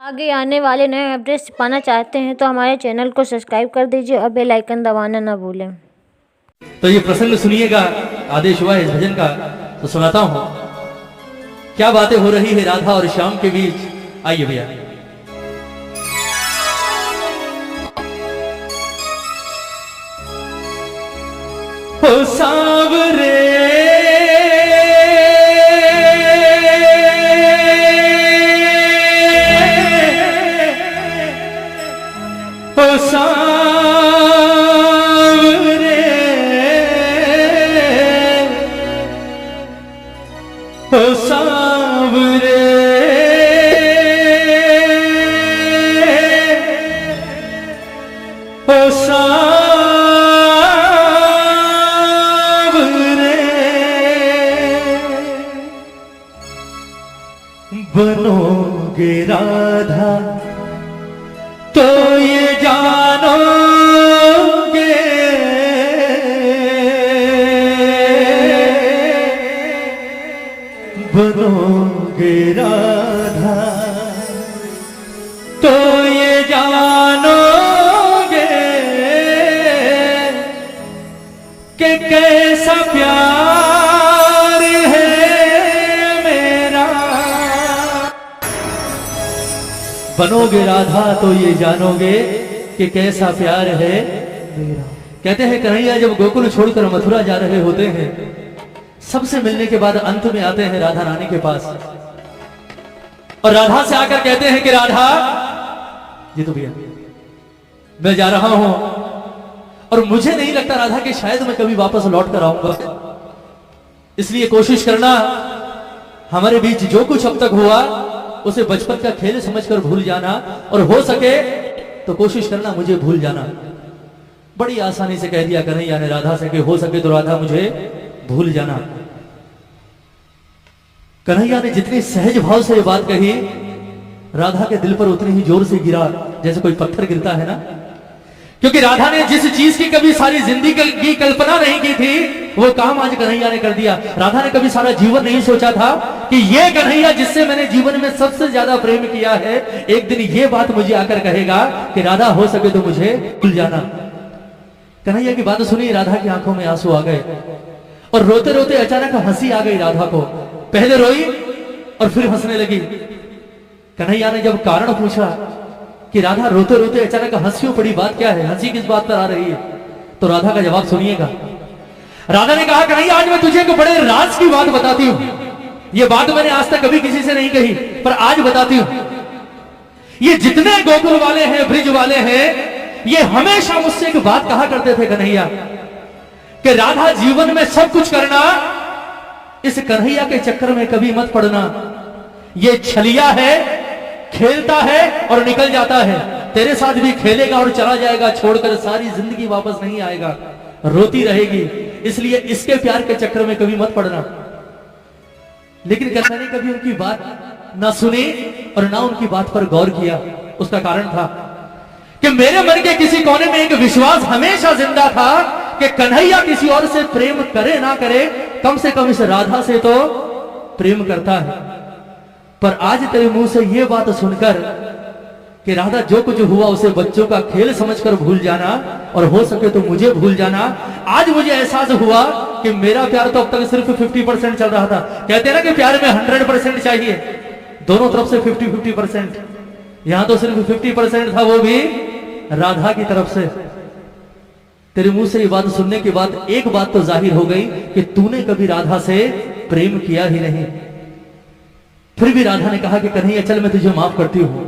आगे आने वाले नए अपडेट्स पाना चाहते हैं तो हमारे चैनल को सब्सक्राइब कर दीजिए और बेल आइकन दबाना ना भूलें। तो ये प्रसंग सुनिएगा, आदेश हुआ इस भजन का तो सुनाता हूं। क्या बातें हो रही है राधा और श्याम के बीच, आइए भैया। ओ सांवरे बनोगे राधा तो ये जानोगे, बनोगे राधा तो ये जानोगे कि कैसा प्यार है मेरा। बनोगे राधा तो ये जानोगे कि कैसा प्यार है मेरा। कहते हैं कन्हैया जब गोकुल छोड़कर मथुरा जा रहे होते हैं, सबसे मिलने के बाद अंत में आते हैं राधा रानी के पास और राधा से आकर कहते हैं कि राधा जी तो भैया मैं जा रहा हूं और मुझे नहीं लगता राधा कि शायद मैं कभी वापस लौट कर आऊंगा, इसलिए कोशिश करना हमारे बीच जो कुछ अब तक हुआ उसे बचपन का खेल समझकर भूल जाना और हो सके तो कोशिश करना मुझे भूल जाना। बड़ी आसानी से कह दिया कन्हैया ने राधा से कि हो सके तो राधा मुझे भूल जाना। कन्हैया ने जितनी सहज भाव से ये बात कही, राधा के दिल पर उतनी ही जोर से गिरा जैसे कोई पत्थर गिरता है ना, क्योंकि राधा ने जिस चीज की कभी सारी जिंदगी की कल्पना नहीं की थी वो काम आज कन्हैया ने कर दिया। राधा ने कभी सारा जीवन नहीं सोचा था कि ये कन्हैया जिससे मैंने जीवन में सबसे ज्यादा प्रेम किया है, एक दिन ये बात मुझे आकर कहेगा कि राधा हो सके तो मुझे भूल जाना। कन्हैया की बात सुनी, राधा की आंखों में आंसू आ गए और रोते रोते अचानक हंसी आ गई राधा को। पहले रोई और फिर हंसने लगी। कन्हैया ने जब कारण पूछा कि राधा रोते रोते अचानक हंसी पड़ी, बात क्या है, हंसी किस बात पर आ रही है, तो राधा का जवाब सुनिएगा। राधा ने कहा कन्हैया आज मैं तुझे एक बड़े राज की बात बताती हूं। ये बात मैंने आज तक कभी किसी से नहीं कही पर आज बताती हूं। ये जितने गोकुल वाले हैं, ब्रिज वाले हैं, ये हमेशा मुझसे एक बात कहा करते थे कन्हैया कि राधा जीवन में सब कुछ करना, इस कन्हैया के चक्कर में कभी मत पड़ना। ये छलिया है, खेलता है और निकल जाता है, तेरे साथ भी खेलेगा और चला जाएगा, छोड़कर सारी जिंदगी वापस नहीं आएगा, रोती रहेगी, इसलिए इसके प्यार के चक्कर में कभी मत पड़ना। लेकिन कन्हैया ने कभी उनकी बात ना सुनी और ना उनकी बात पर गौर किया। उसका कारण था कि मेरे मन के किसी कोने में एक विश्वास हमेशा जिंदा था कि कन्हैया किसी और से प्रेम करे ना करे, कम से कम इस राधा से तो प्रेम करता है। पर आज तेरे मुंह से यह बात सुनकर कि राधा जो कुछ हुआ उसे बच्चों का खेल समझकर भूल जाना और हो सके तो मुझे भूल जाना, आज मुझे एहसास हुआ कि मेरा प्यार तो अब तक सिर्फ 50% चल रहा था। कहते हैं ना कि प्यार में 100% चाहिए, दोनों तरफ से 50-50%, यहां तो सिर्फ 50% था, वो भी राधा की तरफ से। तेरे मुंह से ये बात सुनने के बाद एक बात तो जाहिर हो गई कि तूने कभी राधा से प्रेम किया ही नहीं। फिर भी राधा ने कहा कि कन्हैया चल मैं तुझे माफ करती हूं।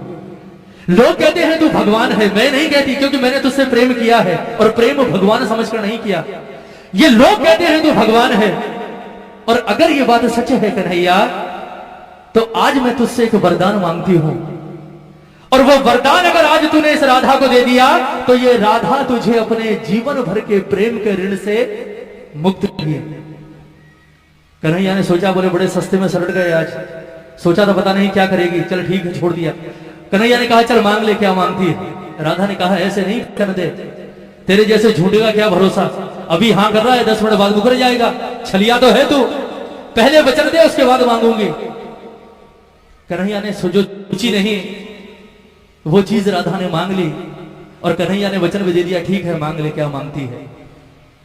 लोग कहते हैं तू भगवान है, मैं नहीं कहती, क्योंकि मैंने तुझसे प्रेम किया है और प्रेम भगवान समझकर नहीं किया। ये लोग कहते हैं तू भगवान है, और अगर ये बात सच है कन्हैया तो आज मैं तुझसे एक वरदान मांगती हूं, और वो वरदान अगर आज तूने इस राधा को दे दिया तो ये राधा तुझे अपने जीवन भर के प्रेम के ऋण से मुक्त किए। कन्हैया ने सोचा, बोले बड़े सस्ते में सलट गए आज, सोचा था पता नहीं क्या करेगी, चल ठीक है छोड़ दिया। कन्हैया ने कहा चल मांग ले, क्या मांगती है। राधा ने कहा ऐसे नहीं कर दे, तेरे जैसे झूठे का क्या भरोसा, अभी हाँ कर रहा है 10 मिनट बाद मुकर जाएगा, छलिया तो है तू, पहले वचन दे उसके बाद मांगूंगी। कन्हैया ने सोचो, सोची नहीं वो चीज राधा ने मांग ली और कन्हैया ने वचन भी दे दिया, ठीक है मांग ले, क्या मांगती है।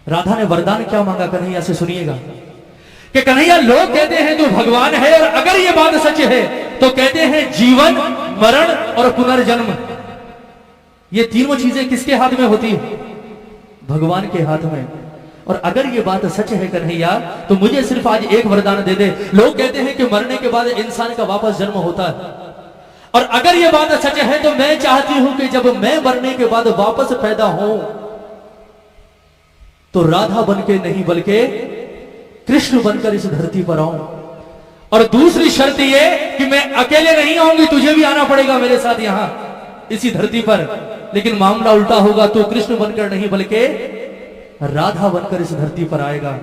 राधा ने वरदान क्या मांगा कन्हैया से सुनिएगा कि कन्हैया लोग कहते हैं तू भगवान है, और अगर ये बात सच है तो कहते हैं जीवन, मरण और पुनर्जन्म, ये तीनों चीजें किसके हाथ में होती है? भगवान के हाथ में। और अगर ये बात सच है कन्हैया तो मुझे सिर्फ आज एक वरदान दे दे। लोग कहते हैं कि मरने के बाद इंसान का वापस जन्म होता है, और अगर ये बात सच है तो मैं चाहती हूं कि जब मैं मरने के बाद वापस पैदा हूं तो राधा बनके नहीं बल्कि कृष्ण बनकर इस धरती पर आऊं। और दूसरी शर्त ये कि मैं अकेले नहीं आऊंगी, तुझे भी आना पड़ेगा मेरे साथ यहां इसी धरती पर। लेकिन मामला उल्टा होगा, तू कृष्ण बनकर नहीं बल्कि राधा बनकर इस धरती पर आएगा।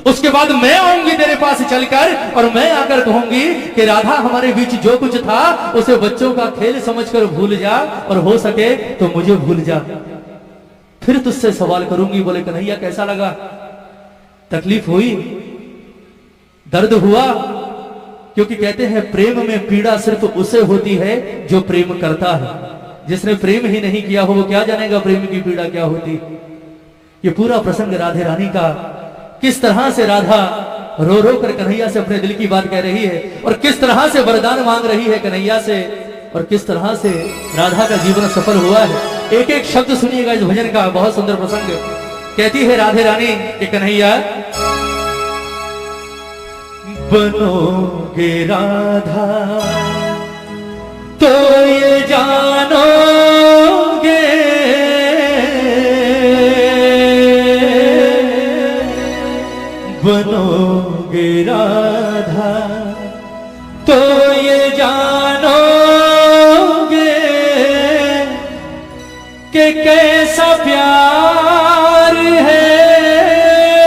उसके बाद मैं आऊंगी तेरे पास चलकर, और मैं आकर कहूंगी कि राधा हमारे बीच जो कुछ था उसे बच्चों का खेल समझकर भूल जा, और हो सके तो मुझे भूल जा। फिर तुझसे सवाल करूंगी। बोले कन्हैया कैसा लगा? तकलीफ हुई, दर्द हुआ? क्योंकि कहते हैं प्रेम में पीड़ा सिर्फ उसे होती है जो प्रेम करता है। जिसने प्रेम ही नहीं किया हो वो क्या जानेगा प्रेम की पीड़ा क्या होती। ये पूरा प्रसंग राधे रानी का, किस तरह से राधा रो रो कर कन्हैया से अपने दिल की बात कह रही है, और किस तरह से वरदान मांग रही है कन्हैया से, और किस तरह से राधा का जीवन सफल हुआ है। एक एक शब्द सुनिएगा इस भजन का, बहुत सुंदर प्रसंग। कहती है राधे रानी कि कन्हैया बनोगे राधा तो ये जानोगे, बनोगे राधा तो ये जानोगे कि कैसा प्यार है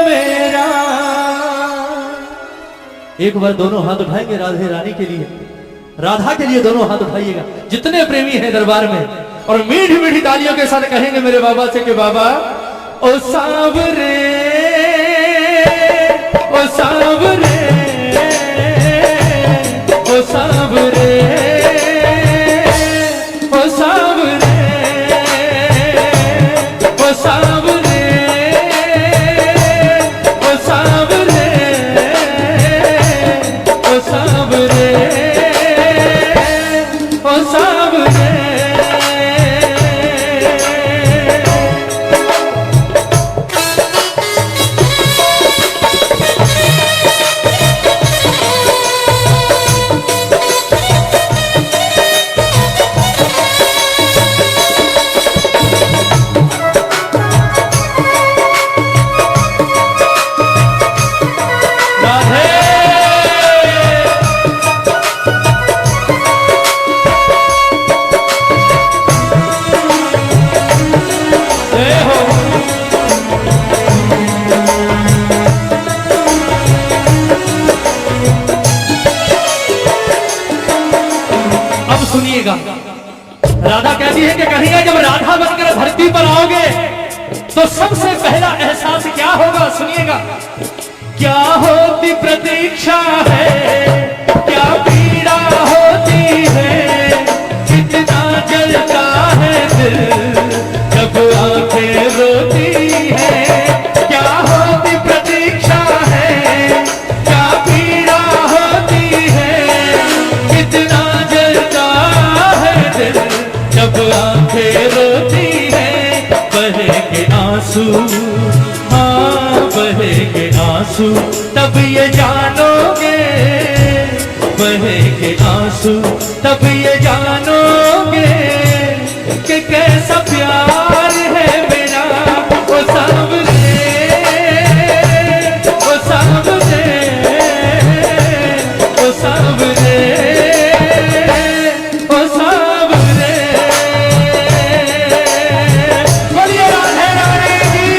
मेरा। एक बार दोनों हाथ उठाएंगे राधे रानी के लिए, राधा के लिए दोनों हाथ उठाइएगा जितने प्रेमी हैं दरबार में, और मीठी मीठी तालियों के साथ कहेंगे मेरे बाबा से कि बाबा ओ सांवरे, ओ सांवरे, ओ सांवरे, ओ सांवरे, ओ सांवरे, ओ सांवरे, ओ सांवरे, ओ सांवरे। राधा कहती है कि कन्हैया जब राधा बनकर धरती पर आओगे तो सबसे पहला एहसास क्या होगा? सुनिएगा। क्या होती प्रतीक्षा है, क्या पीड़ा होती है, कितना जलता है दिल जब आंखें रोती है। क्या होती प्रतीक्षा है, क्या पीड़ा होती है, कितना जलता है दिल जब आंखें रोती है। बहेंगे आंसू, हाँ बहेंगे आंसू, तब ये जानोगे, बहेंगे आंसू तब ये जानोगे कि कैसा प्यार है मेरा। ओ सांवरे, ओ सांवरे, ओ सांवरे, ओ सांवरे। बोलिए राधे रानी की।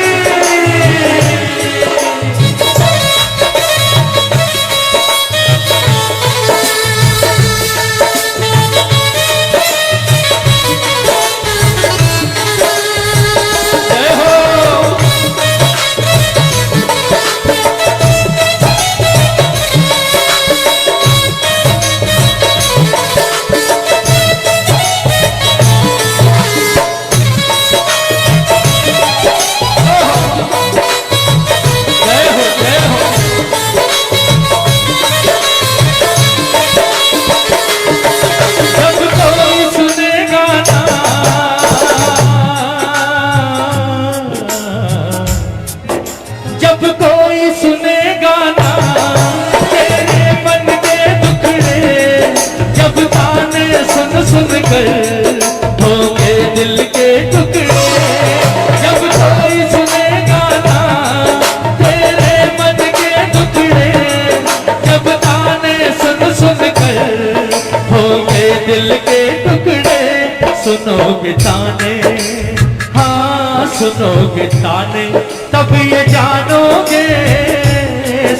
कर होंगे दिल के टुकड़े। जब कोई सुनेगा ना तेरे मन के टुकड़े, जब ताने सुन सुन कर होंगे दिल के टुकड़े। सुनोगे ताने, हाँ सुनोगे ताने, तब ये जानोगे।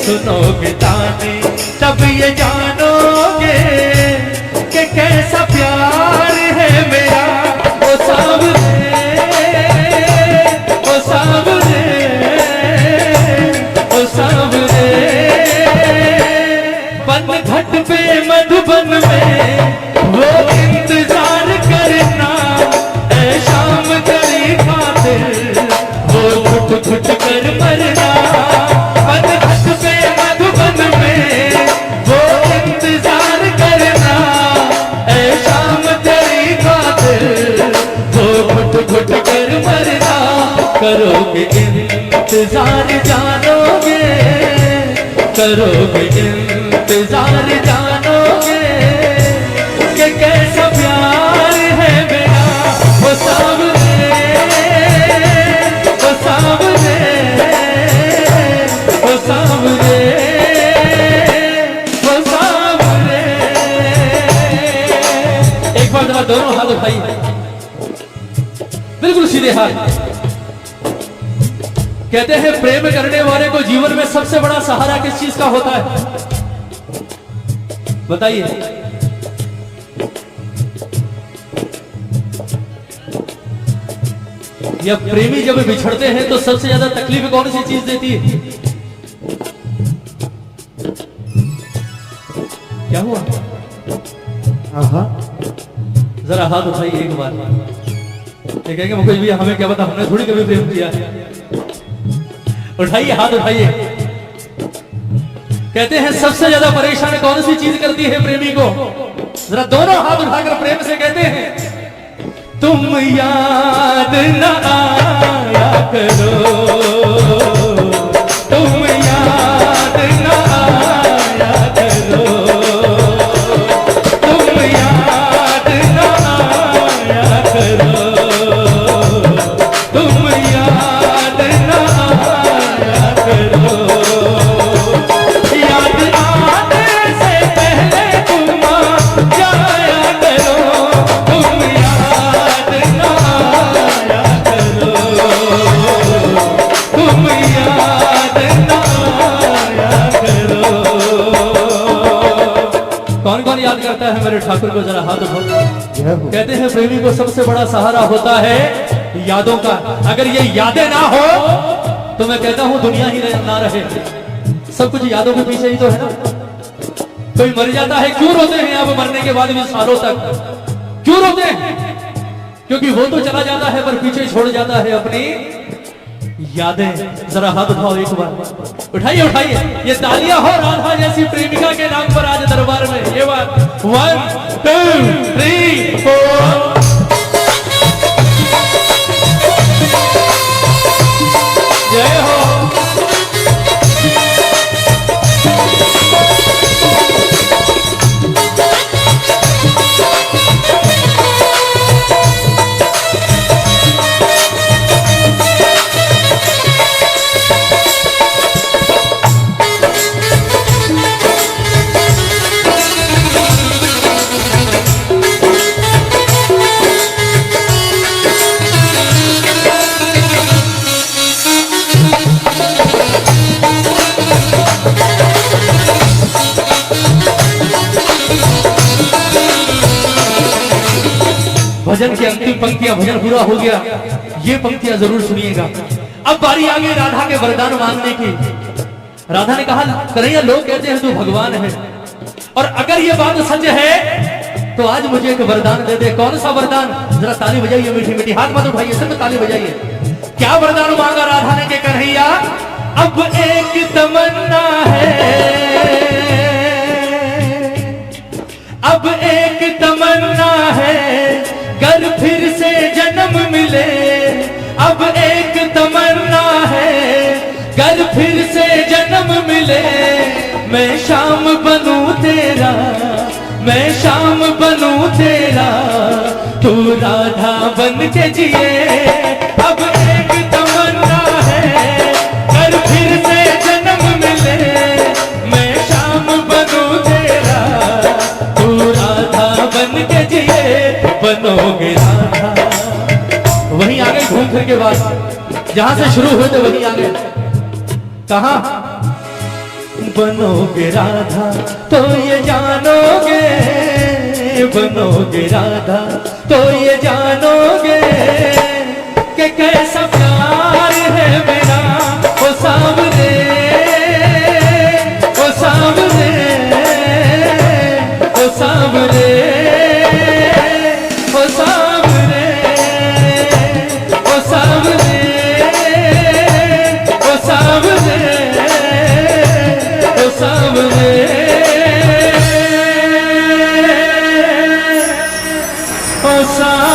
सुनोगे ताने तब ये जानोगे कि कैसा प्यार है मेरा। ओ सावरे, ओ सावरे, ओ सावरे। बन घट पे मधुबन में वो इंतजार करना, ऐ शाम तेरी खातिर वो घुट घुट कर मरना। बन घट पे मधुबन में वो इंतजार करना, ऐ शाम तेरी खातिर वो घुट घुट कर मरना। करोगे इंतजार जानोगे, करोगे इंतजार जानोगे कि कैसा प्यार है मेरा। वो सावरे, वो सावरे, वो सावरे, वो सावरे। एक बार जरा दोनों हाथ उठाइए, बिल्कुल सीधे हाथ। कहते हैं प्रेम करने वाले को जीवन में सबसे बड़ा सहारा किस चीज का होता है, बताइए। या प्रेमी जब बिछड़ते हैं तो सबसे ज्यादा तकलीफ कौन सी चीज देती है? क्या हुआ? जरा हाथ उठाइए एक बार। ये कहेंगे मुकेश भैया हमें क्या पता, हमने थोड़ी कभी प्रेम किया। उठाइए हाथ उठाइए। कहते हैं सबसे ज्यादा परेशान कौन सी चीज करती है प्रेमी को? जरा दोनों हाथ उठाकर प्रेम से कहते हैं, तुम याद न आया करो, तुम याद न आया करो, तुम याद न आया करो, तुम याद न आया करो। याद आने से पहले तुम आ जाया करो, तुम याद न आया करो, तुम याद न आया करो। कौन कौन याद करता है मेरे ठाकुर को? जरा हाथ उठाओ। कहते हैं प्रेमी को सबसे बड़ा सहारा होता है यादों का। अगर ये यादें ना हो तो मैं कहता हूं दुनिया ही ना रहे। सब कुछ यादों के पीछे ही तो है ना। कोई मर जाता है, क्यों रोते हैं आप मरने के बाद भी सालों तक? क्यों रोते हैं? क्योंकि वो तो चला जाता है पर पीछे छोड़ जाता है अपनी यादें। जरा हाथ उठाओ एक बार, उठाइए उठाइए। ये तालियां हो राधा जैसी प्रेमिका के नाम पर आज दरबार में। ये बात 1 2 3 4। जय हो। भजन की अंतिम पंक्तियां, भजन पूरा हो गया, ये पंक्तियां जरूर सुनिएगा। अब बारी आ गई राधा के वरदान मांगने की। राधा ने कहा, कन्हैया लोग कहते हैं तू भगवान है, और अगर ये बात सच है तो आज मुझे एक वरदान दे दे। कौन सा वरदान? जरा ताली बजाइए मीठी मीठी, हाथ मत उठाइए, सिर्फ ताली बजाइए। क्या वरदान मांगा राधा ने? के कन्हैया अब एक तमन्ना है, अब एक तमन्ना है, कर फिर से जन्म मिले। अब एक तमन्ना है, कर फिर से जन्म मिले। मैं शाम बनूं तेरा, मैं शाम बनूं तेरा, के जिए। अब एक तमन्ना है कर फिर से जन्म मिले, मैं शाम बनूं तेरा तू राधा बन के जिए, बनोगे राधा। वहीं आ गए घूम फिर के बाद, जहां से शुरू हुए थे वहीं आ गए। कहां? बनोगे राधा तो ये जानोगे, बनोगे राधा तो ये जानोगे कि कैसा प्यार है मेरा ओ सावरे, ओ सावरे, ओ सावरे, ओ सावरे, ओ सावरे, ओ सावरे, ओ सावरे, ओ सावरे।